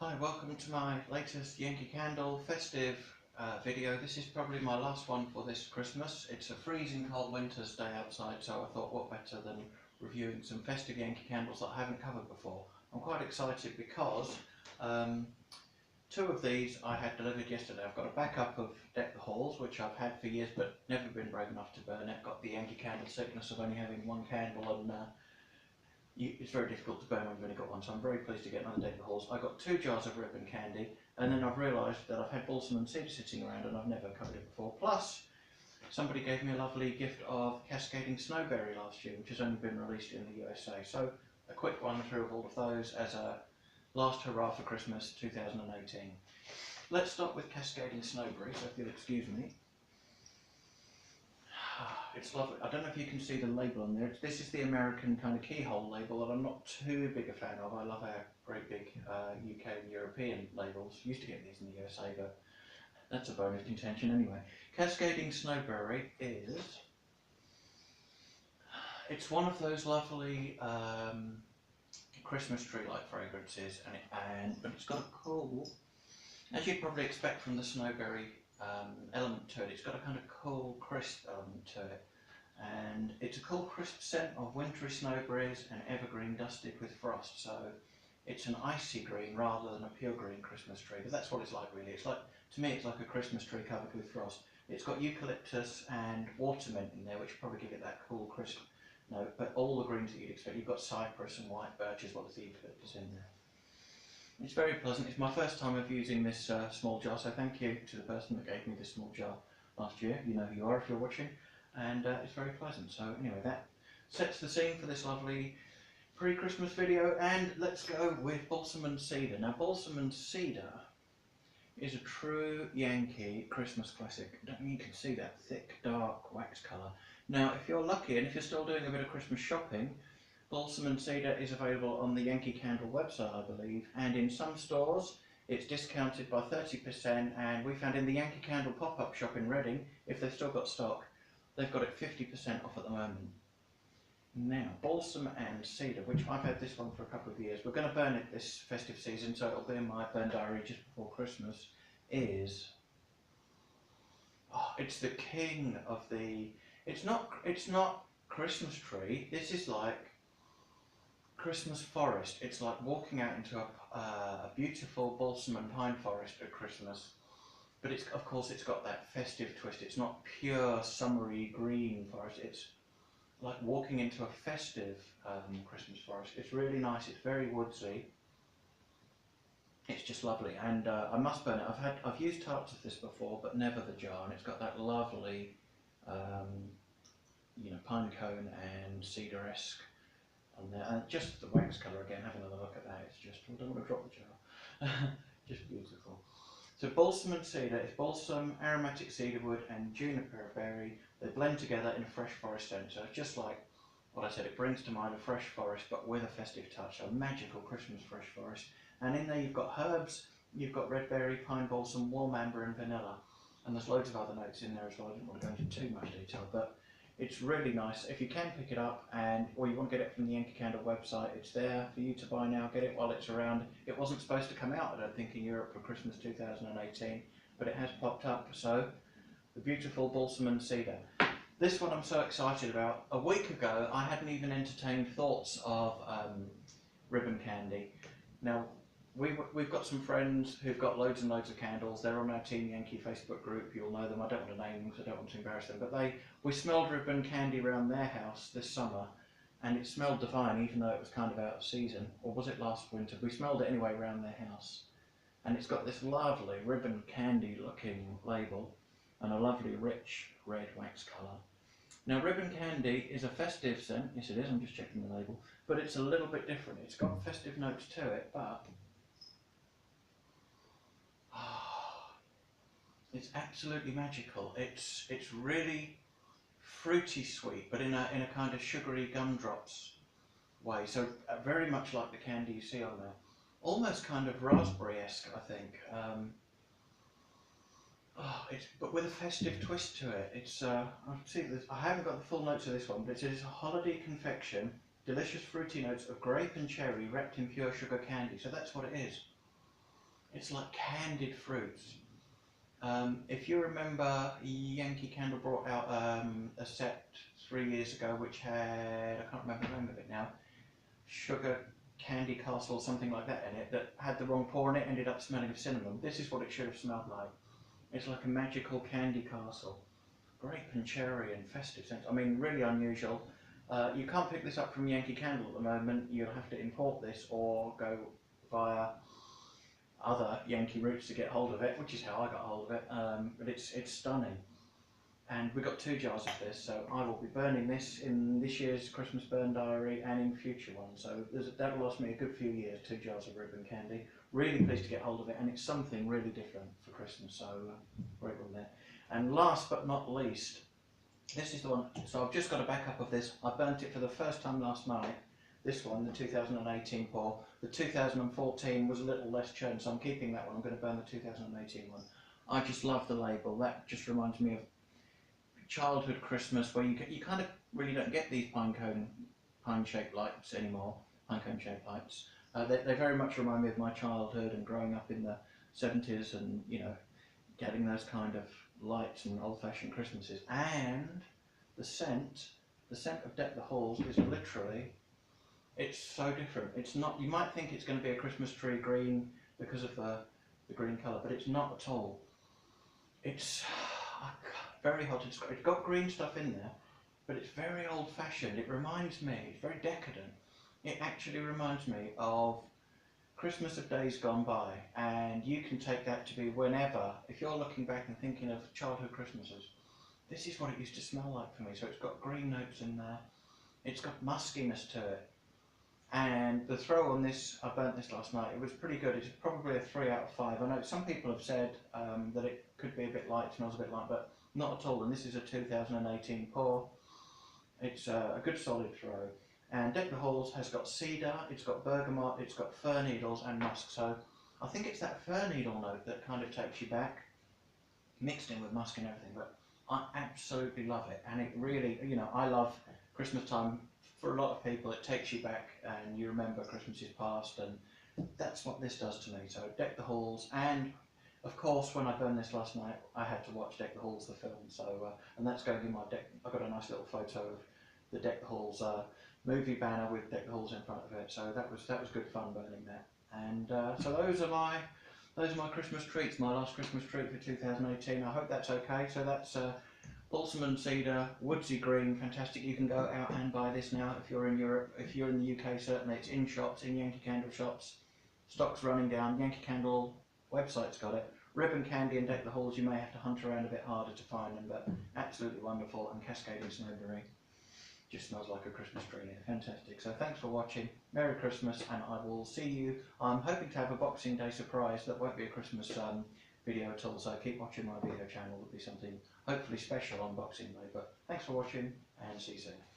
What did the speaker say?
Hi, welcome to my latest Yankee Candle festive video. This is probably my last one for this Christmas. It's a freezing cold winter's day outside, so I thought what better than reviewing some festive Yankee candles that I haven't covered before. I'm quite excited because two of these I had delivered yesterday. I've got a backup of Deck the Halls, which I've had for years but never been brave enough to burn it. Got the Yankee Candle sickness of only having one candle, and it's very difficult to burn when you've only got one, so I'm very pleased to get another Deck the Halls. I got 2 jars of ribbon candy, and then I've realised that I've had Balsam and Cedar sitting around and I've never covered it before. Plus, somebody gave me a lovely gift of Cascading Snowberry last year, which has only been released in the USA. So a quick one through of all of those as a last hurrah for Christmas 2018. Let's start with Cascading Snowberry, so if you'll excuse me. It's lovely. I don't know if you can see the label on there. This is the American kind of keyhole label that I'm not too big a fan of. I love our great big UK and European labels. Used to get these in the USA, but that's a bone of contention anyway. Cascading Snowberry it's one of those lovely Christmas tree-like fragrances, but it's got a cool, as you'd probably expect from the Snowberry element to it. It's got a kind of cool, crisp element to it, and it's a cool, crisp scent of wintry snowberries and evergreen dusted with frost. So it's an icy green rather than a pure green Christmas tree, but that's what it's like really. It's like, to me, it's like a Christmas tree covered with frost. It's got eucalyptus and watermint in there, which probably give it that cool, crisp note, but all the greens that you'd expect. You've got cypress and white birch as well as the eucalyptus in there. It's very pleasant. It's my first time of using this small jar, so thank you to the person that gave me this small jar last year. You know who you are if you're watching, and it's very pleasant. So anyway, that sets the scene for this lovely pre-Christmas video, and let's go with Balsam and Cedar. Now, Balsam and Cedar is a true Yankee Christmas classic. I don't know if you can see that thick, dark wax colour. Now, if you're lucky, and if you're still doing a bit of Christmas shopping, Balsam and Cedar is available on the Yankee Candle website, I believe, and in some stores it's discounted by 30%, and we found in the Yankee Candle pop-up shop in Reading, if they've still got stock, they've got it 50% off at the moment. Now, Balsam and Cedar, which I've had this one for a couple of years, we're going to burn it this festive season, so it'll be in my burn diary just before Christmas, it's the king of the, it's not Christmas tree, this is like Christmas forest. It's like walking out into a beautiful balsam and pine forest at Christmas, but of course it's got that festive twist. It's not pure summery green forest. It's like walking into a festive Christmas forest. It's really nice. It's very woodsy. It's just lovely, and I must burn it. I've used tarts of this before, but never the jar, and it's got that lovely, pine cone and cedar-esque on there, and just the wax colour again. Have another look at that. It's just, I don't want to drop the jar. Just beautiful. So Balsam and Cedar is balsam, aromatic cedarwood, and juniper berry. They blend together in a fresh forest scent. So it's just like what I said. It brings to mind a fresh forest, but with a festive touch. A magical Christmas fresh forest. And in there you've got herbs. You've got red berry, pine balsam, warm amber, and vanilla. And there's loads of other notes in there as well. I didn't want to go into too much detail, but it's really nice. If you can pick it up, or you want to get it from the Yankee Candle website, it's there for you to buy now. Get it while it's around. It wasn't supposed to come out, I don't think, in Europe for Christmas 2018, but it has popped up. So, the beautiful Balsam and Cedar. This one I'm so excited about. A week ago, I hadn't even entertained thoughts of ribbon candy. Now, we've got some friends who've got loads and loads of candles. They're on our Team Yankee Facebook group. You'll know them. I don't want to name them because I don't want to embarrass them. But we smelled ribbon candy around their house this summer, and it smelled divine, even though it was kind of out of season. Or was it last winter? We smelled it anyway around their house, and it's got this lovely ribbon candy looking label and a lovely rich red wax colour. Now, ribbon candy is a festive scent. Yes, it is. I'm just checking the label, but it's a little bit different. It's got festive notes to it, but it's absolutely magical. It's really fruity sweet, but in a kind of sugary gumdrops way. So very much like the candy you see on there. Almost kind of raspberry-esque, I think. But with a festive twist to it. It's I haven't got the full notes of this one, but it is a holiday confection, delicious fruity notes of grape and cherry wrapped in pure sugar candy. So that's what it is. It's like candied fruits. If you remember, Yankee Candle brought out a set 3 years ago which had, I can't remember the name of it now, sugar candy castle or something like that in it, that had the wrong pour and it ended up smelling of cinnamon. This is what it should have smelled like. It's like a magical candy castle. Grape and cherry and festive scents. I mean, really unusual. You can't pick this up from Yankee Candle at the moment. You'll have to import this or go via other Yankee routes to get hold of it, which is how I got hold of it. But it's stunning. And we've got 2 jars of this, so I will be burning this in this year's Christmas burn diary and in future ones. So that'll last me a good few years, 2 jars of ribbon candy. Really pleased to get hold of it, and it's something really different for Christmas, so great one there. And last but not least, this is the one, so I've just got a backup of this. I burnt it for the first time last night. This one, the 2018 pour. The 2014 was a little less churned, so I'm keeping that one. I'm going to burn the 2018 one. I just love the label. That just reminds me of childhood Christmas, where you kind of really don't get these pine shaped lights anymore, pine cone shaped lights. They very much remind me of my childhood and growing up in the 70s, and getting those kind of lights and old-fashioned Christmases. And the scent of Deck the Halls is literally, it's so different. It's not, you might think it's going to be a Christmas tree green because of the green colour, but it's not at all. It's very hot. It's got green stuff in there, but it's very old-fashioned. It reminds me, it's very decadent. It actually reminds me of Christmas of days gone by, and you can take that to be whenever, if you're looking back and thinking of childhood Christmases, this is what it used to smell like for me. So it's got green notes in there, it's got muskiness to it, and the throw on this, I burnt this last night, it was pretty good. It's probably a 3 out of 5. I know some people have said that it could be a bit light, smells a bit light, but not at all. And this is a 2018 pour. It's a good solid throw. And Deck the Halls has got cedar, it's got bergamot, it's got fir needles and musk. So I think it's that fir needle note that kind of takes you back, mixed in with musk and everything. But I absolutely love it. And it really, I love Christmas time. For a lot of people, it takes you back and you remember Christmases past. And that's what this does to me. So Deck the Halls. And of course, when I burned this last night, I had to watch Deck the Halls, the film. So, and that's going in my deck. I've got a nice little photo of the Deck the Halls movie banner with Deck the Halls in front of it. So that was good fun burning that. And so those are my Christmas treats. My last Christmas treat for 2018. I hope that's okay. So that's Balsam and Cedar, woodsy green, fantastic. You can go out and buy this now if you're in Europe. If you're in the UK, certainly it's in shops, in Yankee Candle shops. Stock's running down. Yankee Candle website's got it. Ribbon candy and Deck the Halls, you may have to hunt around a bit harder to find them, but absolutely wonderful. And Cascading Snowberry just smells like a Christmas tree. Fantastic. So thanks for watching. Merry Christmas, and I will see you. I'm hoping to have a Boxing Day surprise that won't be a Christmas video at all, so keep watching my video channel. There'll be something hopefully special on Boxing Day. But thanks for watching, and see you soon.